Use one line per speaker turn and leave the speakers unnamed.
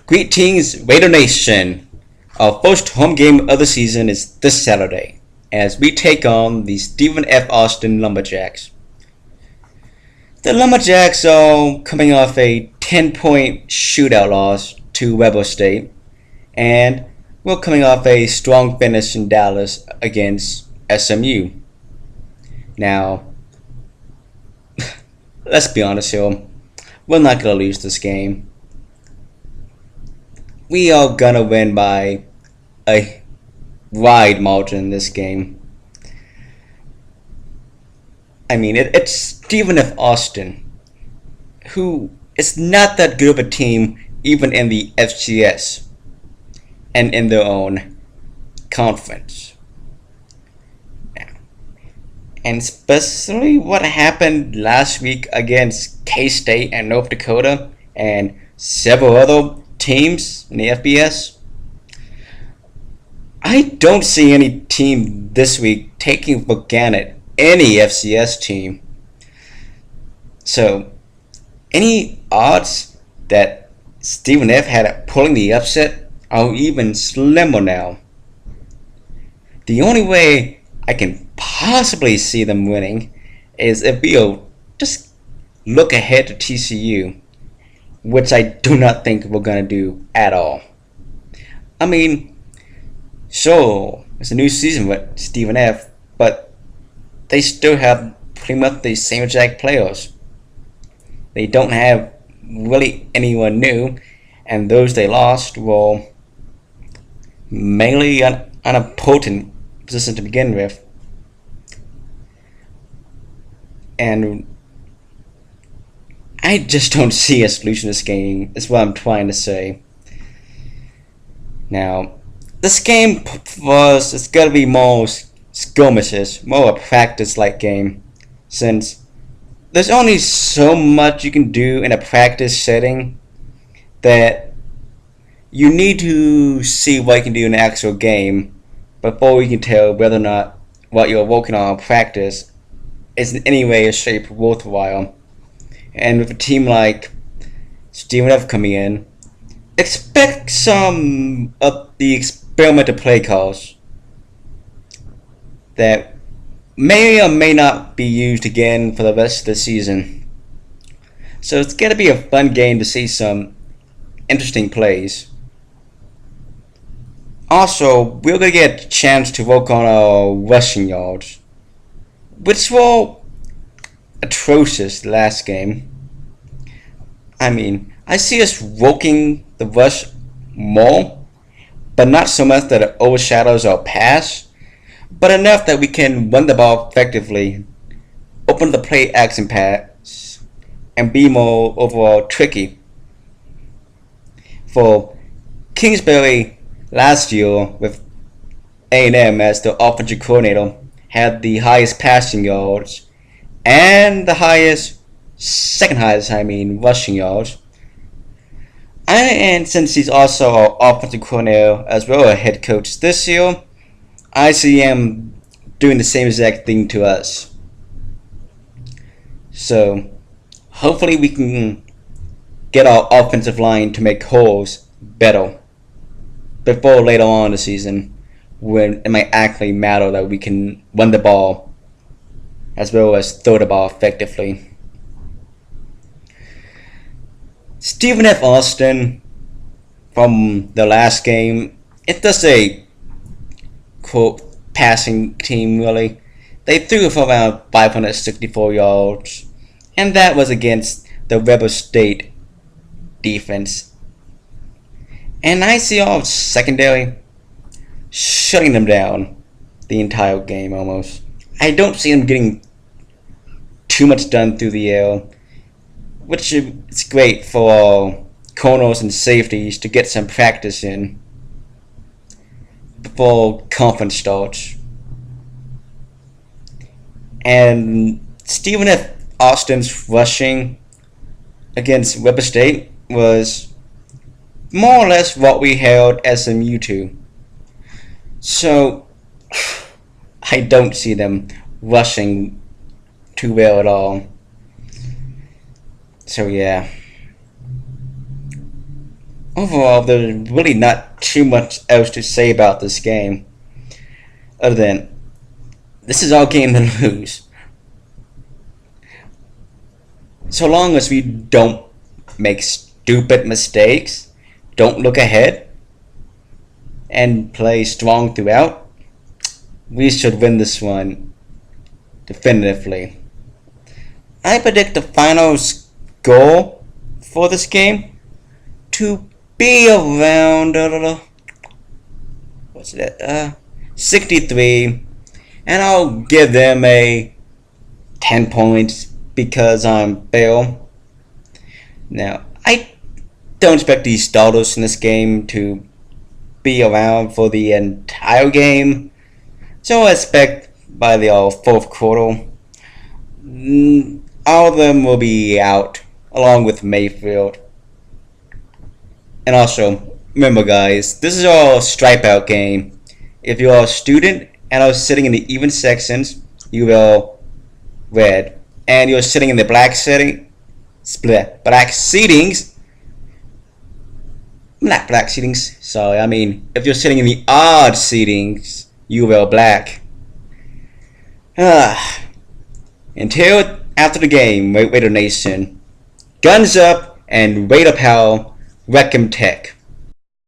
Greetings, Raider Nation! Our first home game of the season is this Saturday, as we take on the Stephen F. Austin Lumberjacks. The Lumberjacks are coming off a 10-point shootout loss to Weber State, and we're coming off a strong finish in Dallas against SMU. Now, let's be honest here, we're not going to lose this game. We are gonna win by a wide margin in this game. I mean, it's Stephen F. Austin, who is not that good of a team even in the FCS and in their own conference. And especially what happened last week against K-State and North Dakota and several other teams in the FBS. I don't see any team this week taking for granted any FCS team. So, any odds that Stephen F. had at pulling the upset are even slimmer now. The only way I can possibly see them winning is if we'll just look ahead to TCU, which I do not think we're going to do at all. I mean, sure, it's a new season with Stephen F., but they still have pretty much the same exact players. They don't have really anyone new, and those they lost were mainly an unimportant position to begin with. And I just don't see a solution to this game, is what I'm trying to say. Now, this game it's going to be more skirmishes, more a practice-like game, since there's only so much you can do in a practice setting that you need to see what you can do in an actual game before you can tell whether or not what you're working on in practice is in any way or shape worthwhile. And with a team like Stephen F. coming in, expect some of the experimental play calls that may or may not be used again for the rest of the season. So it's going to be a fun game to see some interesting plays. Also, we're going to get a chance to work on our rushing yards, which were atrocious last game. I mean, I see us working the rush more, but not so much that it overshadows our pass, but enough that we can run the ball effectively, open the play action pass, and be more overall tricky. For Kingsbury last year with A&M as the offensive coordinator had the highest passing yards and the second highest, rushing yards. And since he's also our offensive coordinator as well as head coach this year, I see him doing the same exact thing to us. So, hopefully we can get our offensive line to make holes better before later on in the season, when it might actually matter that we can run the ball as well as throw the ball effectively. Stephen F. Austin, from the last game, it does a quote passing team really. They threw for around 564 yards, and that was against the Weber State defense. And I see our secondary shutting them down the entire game almost. I don't see them getting too much done through the air, which is great for corners and safeties to get some practice in before conference starts. And Stephen F. Austin's rushing against Weber State was more or less what we held SMU to. So I don't see them rushing too well at all. So yeah. Overall, there's really not too much else to say about this game, other than this is our game to lose. So long as we don't make stupid mistakes, don't look ahead, and play strong throughout, we should win this one definitively. I predict the final score for this game to be around what's that? 63, and I'll give them a 10 points because I'm Bill. Now, I don't expect these starters in this game to be around for the entire game, so I expect by the fourth quarter, all of them will be out, along with Mayfield. And also, remember guys, this is our stripe out game. If you are a student and are sitting in the even sections, you will red. And you're sitting in the black settings, sorry, I mean, if you're sitting in the odd seatings, you will black. Until after the game, Raider Nation, guns up and Raider Power, Wreck 'em Tech.